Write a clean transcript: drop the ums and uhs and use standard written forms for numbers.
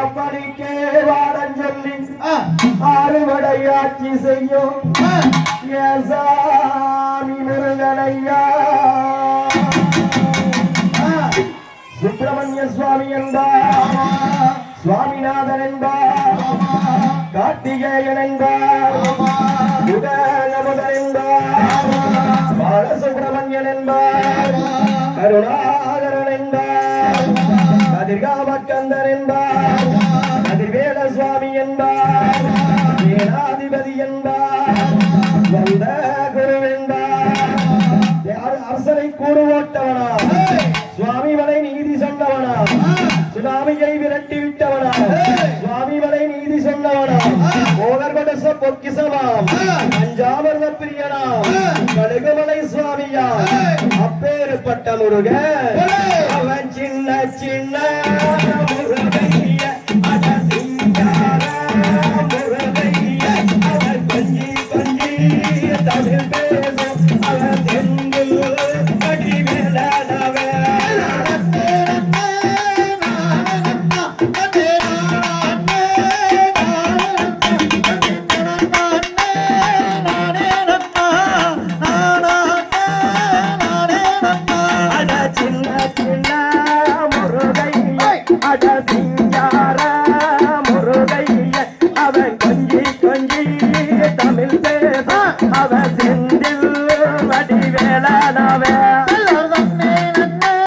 அப்படிக்கே வாரம் சொல்லி ஆறுபடையாட்சி செய்யும் சாமி முருகனையா சுப்பிரமணிய சுவாமி என்பார், சுவாமிநாதன் என்பார், கார்த்திகேயன் என்பார், முதன் என்பார், பாலசுப்பிரமணியன் என்பார், கருணாகரன் என்பார், கதிர்காமக்கந்தன் என்பார், கதிர்வேல சுவாமி என்பார், சேனாதிபதி என்பார், வந்த குரு என்பார், அரசரை கூறு ஓட்டவனா, சுவாமி மலை நீதி சொன்னவனா, சுனாமியை விரட்டி விட்டவனா, சுவாமி மலை நீதி சொன்னவனா, போகர்கொடச பொக்கிசமாம், பஞ்சாமர்த பிரியனாம், கடுகுமலை சுவாமியா, அப்பேற்பட்ட முருக அவன் சின்ன சின்ன முருகைய அடசிங்கார முருகைய அவன் கொஞ்சி கொஞ்சி தமிழ் பேசும் அவன் செந்தில் கடிவேலனவே அடசிங்கார முருகைய அவன் கொஞ்சி கொஞ்சி தமிழ் பேச அவன்